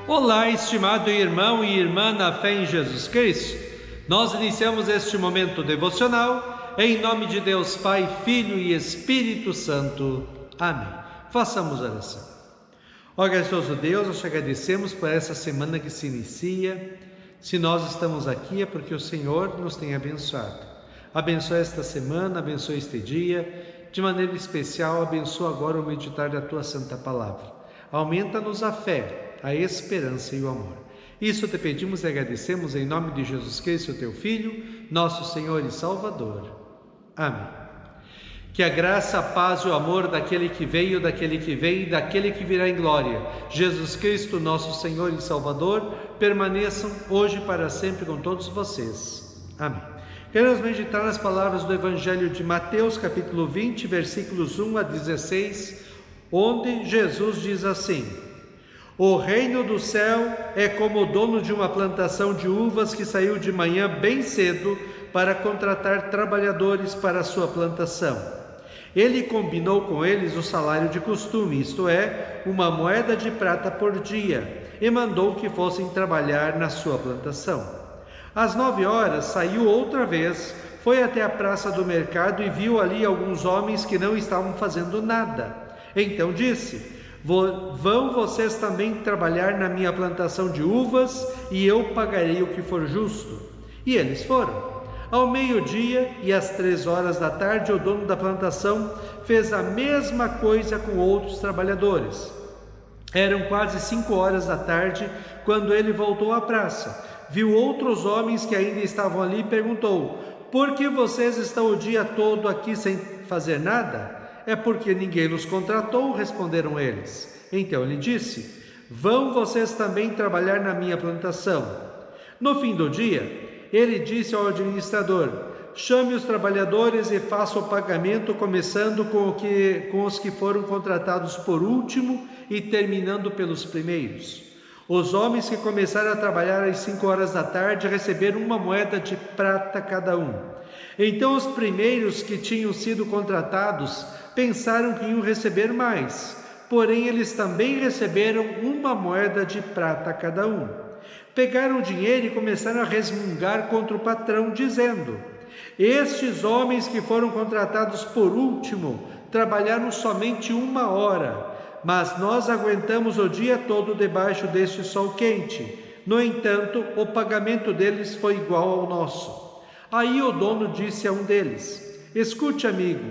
Olá, estimado irmão e irmã na fé em Jesus Cristo. Nós iniciamos este momento devocional em nome de Deus Pai, Filho e Espírito Santo. Amém. Façamos oração. Ó gracioso Deus, nós te agradecemos por essa semana que se inicia. Se nós estamos aqui é porque o Senhor nos tem abençoado. Abençoa esta semana, abençoa este dia. De maneira especial, abençoa agora o meditar da Tua Santa Palavra. Aumenta-nos a fé, a esperança e o amor. Isso te pedimos e agradecemos em nome de Jesus Cristo, teu Filho, nosso Senhor e Salvador. Amém. Que a graça, a paz e o amor daquele que veio, daquele que vem e daquele que virá em glória, Jesus Cristo, nosso Senhor e Salvador, permaneçam hoje e para sempre com todos vocês. Amém. Queremos meditar nas palavras do Evangelho de Mateus, capítulo 20, versículos 1 a 16, onde Jesus diz assim: O reino do céu é como o dono de uma plantação de uvas que saiu de manhã bem cedo para contratar trabalhadores para a sua plantação. Ele combinou com eles o salário de costume, isto é, 1 moeda de prata por dia, e mandou que fossem trabalhar na sua plantação. Às 9 horas saiu outra vez, foi até a praça do mercado e viu ali alguns homens que não estavam fazendo nada. Então disse: Vão vocês também trabalhar na minha plantação de uvas, e eu pagarei o que for justo. E eles foram. Ao meio-dia e às 3 horas da tarde, o dono da plantação fez a mesma coisa com outros trabalhadores. Eram quase 5 horas da tarde quando ele voltou à praça. Viu outros homens que ainda estavam ali e perguntou: Por que vocês estão o dia todo aqui sem fazer nada? É porque ninguém nos contratou, responderam eles. Então ele disse: Vão vocês também trabalhar na minha plantação. No fim do dia, ele disse ao administrador: Chame os trabalhadores e faça o pagamento, começando com os que foram contratados por último e terminando pelos primeiros. Os homens que começaram a trabalhar às 5 horas da tarde receberam 1 moeda de prata cada um. Então os primeiros que tinham sido contratados pensaram que iam receber mais, porém eles também receberam 1 moeda de prata cada um. Pegaram o dinheiro e começaram a resmungar contra o patrão, dizendo: Estes homens que foram contratados por último trabalharam somente 1 hora, mas nós aguentamos o dia todo debaixo deste sol quente. No entanto, o pagamento deles foi igual ao nosso. Aí o dono disse a um deles: Escute, amigo,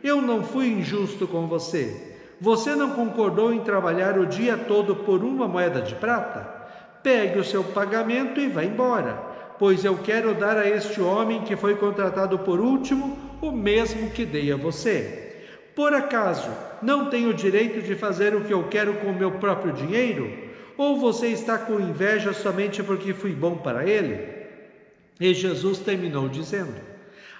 eu não fui injusto com você. Você não concordou em trabalhar o dia todo por 1 moeda de prata? Pegue o seu pagamento e vá embora, pois eu quero dar a este homem que foi contratado por último o mesmo que dei a você. Por acaso não tenho o direito de fazer o que eu quero com o meu próprio dinheiro? Ou você está com inveja somente porque fui bom para ele? E Jesus terminou dizendo: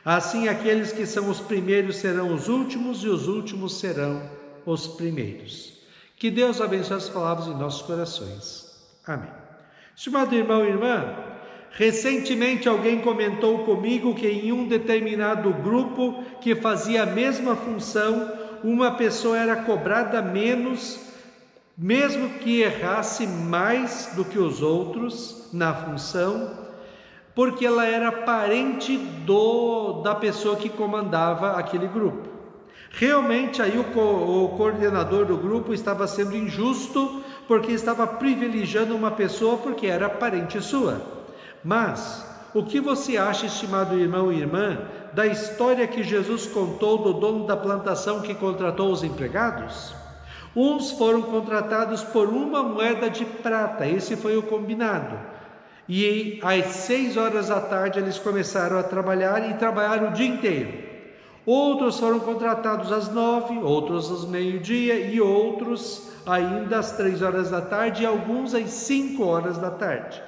Assim aqueles que são os primeiros serão os últimos, e os últimos serão os primeiros. Que Deus abençoe as palavras em nossos corações. Amém. Estimado irmão e irmã, recentemente alguém comentou comigo que em um determinado grupo que fazia a mesma função, uma pessoa era cobrada menos, mesmo que errasse mais do que os outros na função, porque ela era parente da pessoa que comandava aquele grupo. Realmente aí o coordenador do grupo estava sendo injusto, porque estava privilegiando uma pessoa porque era parente sua. Mas o que você acha, estimado irmão e irmã, da história que Jesus contou do dono da plantação que contratou os empregados? Uns foram contratados por 1 moeda de prata, esse foi o combinado. E às 6 horas da tarde eles começaram a trabalhar e trabalharam o dia inteiro. Outros foram contratados às 9, outros às meio-dia e outros ainda às 3 horas da tarde e alguns às 5 horas da tarde.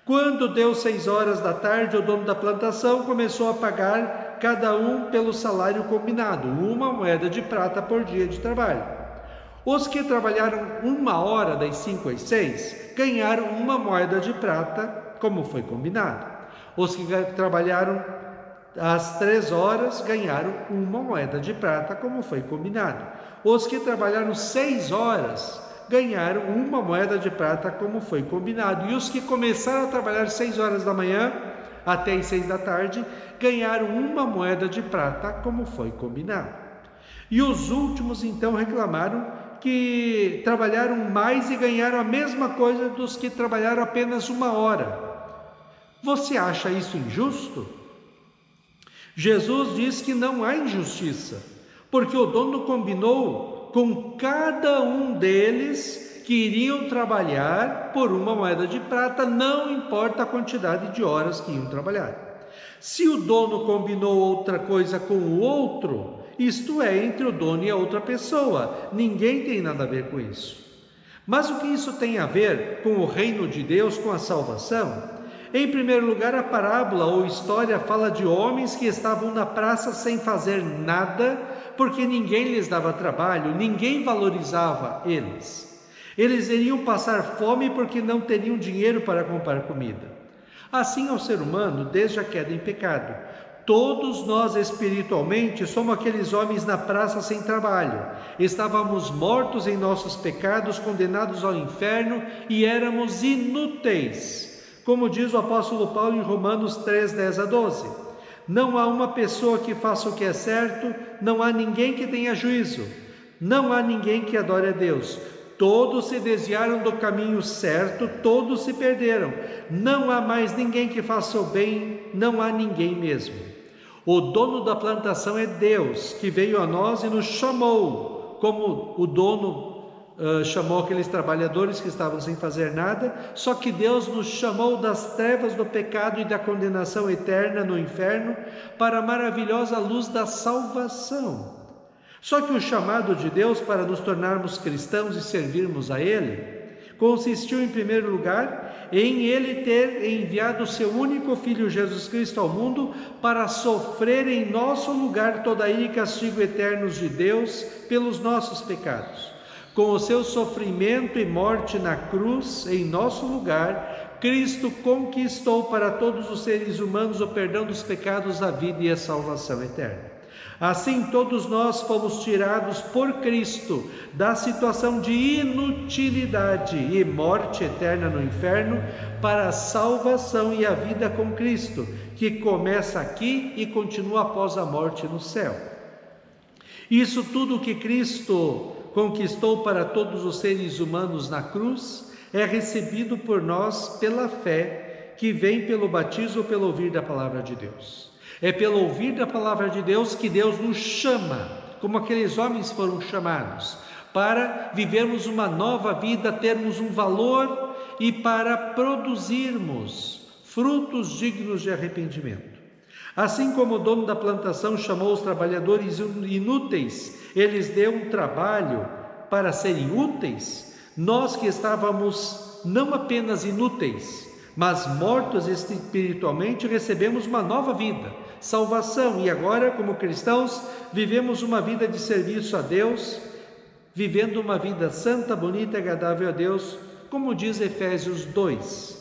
Quando deu 6 horas da tarde, o dono da plantação começou a pagar cada um pelo salário combinado, 1 moeda de prata por dia de trabalho. Os que trabalharam 1 hora, das 5 às 6, ganharam 1 moeda de prata, como foi combinado. Os que trabalharam às 3 horas ganharam 1 moeda de prata, como foi combinado. Os que trabalharam 6 horas ganharam 1 moeda de prata, como foi combinado. E os que começaram a trabalhar 6 horas da manhã até as 6 da tarde, ganharam 1 moeda de prata, como foi combinado. E os últimos então reclamaram que trabalharam mais e ganharam a mesma coisa dos que trabalharam apenas 1 hora. Você acha isso injusto? Jesus diz que não há injustiça, porque o dono combinou com cada um deles que iriam trabalhar por 1 moeda de prata, não importa a quantidade de horas que iam trabalhar. Se o dono combinou outra coisa com o outro, isto é, entre o dono e a outra pessoa, ninguém tem nada a ver com isso. Mas o que isso tem a ver com o reino de Deus, com a salvação? Em primeiro lugar, a parábola ou história fala de homens que estavam na praça sem fazer nada, porque ninguém lhes dava trabalho, ninguém valorizava eles. Eles iriam passar fome porque não teriam dinheiro para comprar comida. Assim é o ser humano desde a queda em pecado. Todos nós espiritualmente somos aqueles homens na praça sem trabalho. Estávamos mortos em nossos pecados, condenados ao inferno e éramos inúteis. Como diz o apóstolo Paulo em Romanos 3, 10 a 12. Não há uma pessoa que faça o que é certo, não há ninguém que tenha juízo, não há ninguém que adore a Deus. Todos se desviaram do caminho certo, todos se perderam. Não há mais ninguém que faça o bem, não há ninguém mesmo. O dono da plantação é Deus, que veio a nós e nos chamou, como o dono chamou aqueles trabalhadores que estavam sem fazer nada, só que Deus nos chamou das trevas do pecado e da condenação eterna no inferno para a maravilhosa luz da salvação. Só que o chamado de Deus para nos tornarmos cristãos e servirmos a Ele, consistiu em primeiro lugar em Ele ter enviado o seu único Filho Jesus Cristo ao mundo para sofrer em nosso lugar toda a ira e castigo eternos de Deus pelos nossos pecados. Com o seu sofrimento e morte na cruz, em nosso lugar, Cristo conquistou para todos os seres humanos o perdão dos pecados, a vida e a salvação eterna. Assim, todos nós fomos tirados por Cristo da situação de inutilidade e morte eterna no inferno para a salvação e a vida com Cristo, que começa aqui e continua após a morte no céu. Isso tudo que Cristo conquistou para todos os seres humanos na cruz é recebido por nós pela fé, que vem pelo batismo ou pelo ouvir da palavra de Deus. É pelo ouvir da palavra de Deus que Deus nos chama, como aqueles homens foram chamados, para vivermos uma nova vida, termos um valor e para produzirmos frutos dignos de arrependimento. Assim como o dono da plantação chamou os trabalhadores inúteis, eles deu um trabalho para serem úteis, nós que estávamos não apenas inúteis, mas mortos espiritualmente, recebemos uma nova vida, salvação, e agora, como cristãos, vivemos uma vida de serviço a Deus, vivendo uma vida santa, bonita e agradável a Deus, como diz Efésios 2.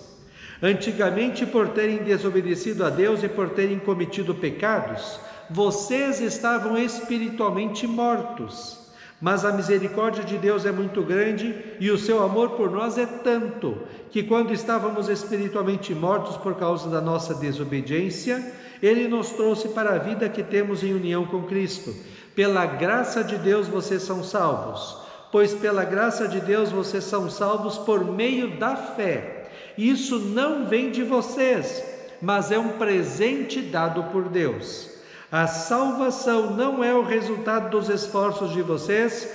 Antigamente, por terem desobedecido a Deus e por terem cometido pecados, vocês estavam espiritualmente mortos. Mas a misericórdia de Deus é muito grande e o seu amor por nós é tanto, que quando estávamos espiritualmente mortos por causa da nossa desobediência, Ele nos trouxe para a vida que temos em união com Cristo. Pela graça de Deus vocês são salvos, pois pela graça de Deus vocês são salvos por meio da fé. Isso não vem de vocês, mas é um presente dado por Deus. A salvação não é o resultado dos esforços de vocês,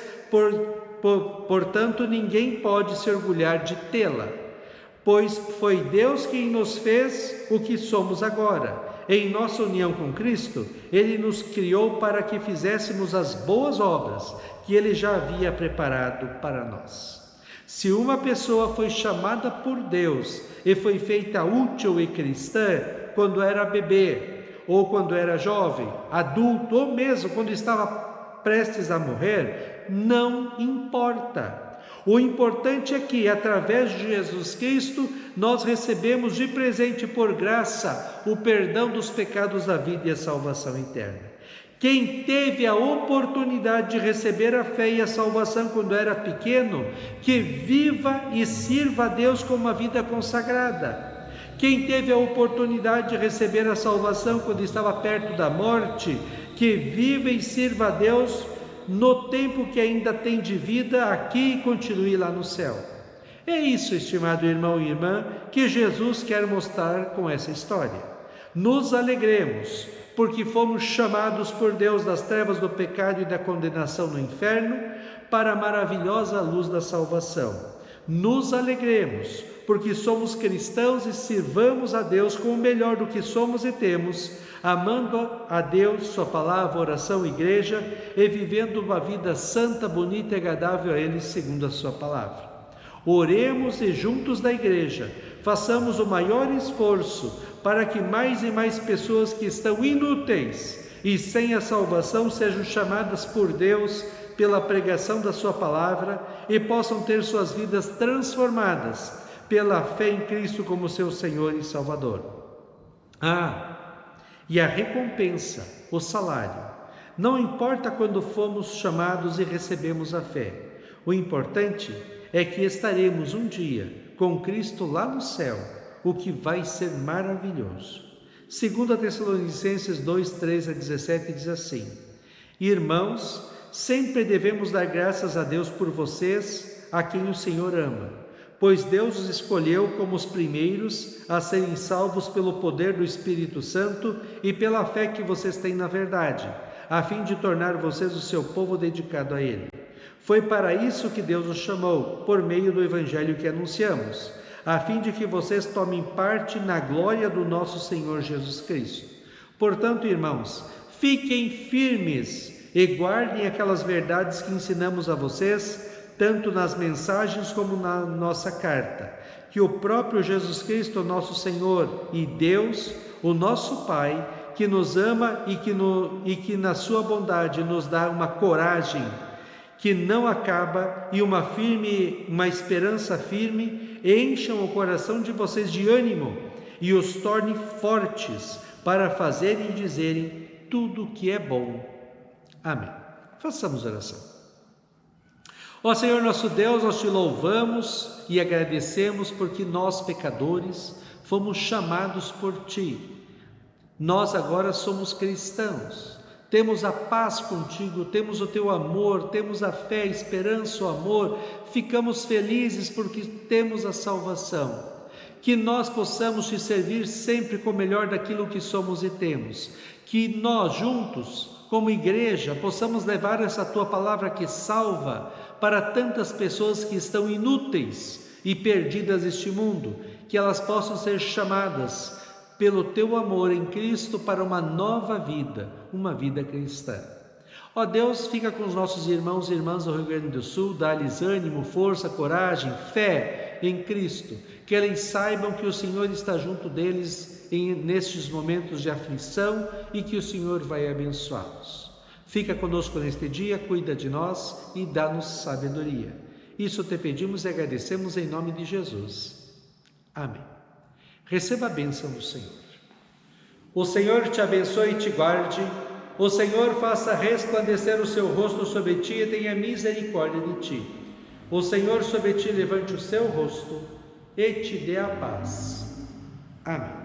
portanto ninguém pode se orgulhar de tê-la, pois foi Deus quem nos fez o que somos agora. Em nossa união com Cristo, Ele nos criou para que fizéssemos as boas obras que Ele já havia preparado para nós. Se uma pessoa foi chamada por Deus e foi feita útil e cristã quando era bebê, ou quando era jovem, adulto, ou mesmo quando estava prestes a morrer, não importa. O importante é que, através de Jesus Cristo, nós recebemos de presente por graça o perdão dos pecados da vida e a salvação eterna. Quem teve a oportunidade de receber a fé e a salvação quando era pequeno, que viva e sirva a Deus com uma vida consagrada. Quem teve a oportunidade de receber a salvação quando estava perto da morte, que viva e sirva a Deus no tempo que ainda tem de vida aqui e continue lá no céu. É isso, estimado irmão e irmã, que Jesus quer mostrar com essa história. Nos alegremos, porque fomos chamados por Deus das trevas do pecado e da condenação no inferno para a maravilhosa luz da salvação. Nos alegremos, porque somos cristãos e sirvamos a Deus com o melhor do que somos e temos, amando a Deus, sua palavra, oração, igreja, e vivendo uma vida santa, bonita e agradável a Ele segundo a sua palavra. Oremos e juntos da igreja façamos o maior esforço para que mais e mais pessoas que estão inúteis e sem a salvação sejam chamadas por Deus pela pregação da sua palavra e possam ter suas vidas transformadas pela fé em Cristo como seu Senhor e Salvador. E a recompensa, o salário, não importa quando fomos chamados e recebemos a fé. O importante é que estaremos um dia com Cristo lá no céu, o que vai ser maravilhoso. 2 Tessalonicenses 2, 13 a 17 diz assim: Irmãos, sempre devemos dar graças a Deus por vocês, a quem o Senhor ama, pois Deus os escolheu como os primeiros a serem salvos pelo poder do Espírito Santo e pela fé que vocês têm na verdade, a fim de tornar vocês o seu povo dedicado a Ele. Foi para isso que Deus os chamou, por meio do Evangelho que anunciamos, a fim de que vocês tomem parte na glória do nosso Senhor Jesus Cristo. Portanto, irmãos, fiquem firmes e guardem aquelas verdades que ensinamos a vocês, tanto nas mensagens como na nossa carta. Que o próprio Jesus Cristo, nosso Senhor, e Deus, o nosso Pai, que nos ama e que na sua bondade nos dá uma coragem que não acaba e uma esperança firme, encham o coração de vocês de ânimo e os torne fortes para fazerem e dizerem tudo o que é bom. Amém. Façamos oração. Ó Senhor nosso Deus, nós te louvamos e agradecemos porque nós, pecadores, fomos chamados por Ti. Nós agora somos cristãos. Temos a paz contigo, temos o teu amor, temos a fé, a esperança, o amor, ficamos felizes porque temos a salvação. Que nós possamos te servir sempre com o melhor daquilo que somos e temos. Que nós juntos, como igreja, possamos levar essa tua palavra que salva para tantas pessoas que estão inúteis e perdidas neste mundo, que elas possam ser chamadas pelo teu amor em Cristo para uma nova vida, uma vida cristã. Ó Deus, fica com os nossos irmãos e irmãs do Rio Grande do Sul, dá-lhes ânimo, força, coragem, fé em Cristo, que eles saibam que o Senhor está junto deles nestes momentos de aflição e que o Senhor vai abençoá-los. Fica conosco neste dia, cuida de nós e dá-nos sabedoria. Isso te pedimos e agradecemos em nome de Jesus. Amém. Receba a bênção do Senhor. O Senhor te abençoe e te guarde. O Senhor faça resplandecer o seu rosto sobre ti e tenha misericórdia de ti. O Senhor sobre ti levante o seu rosto e te dê a paz. Amém.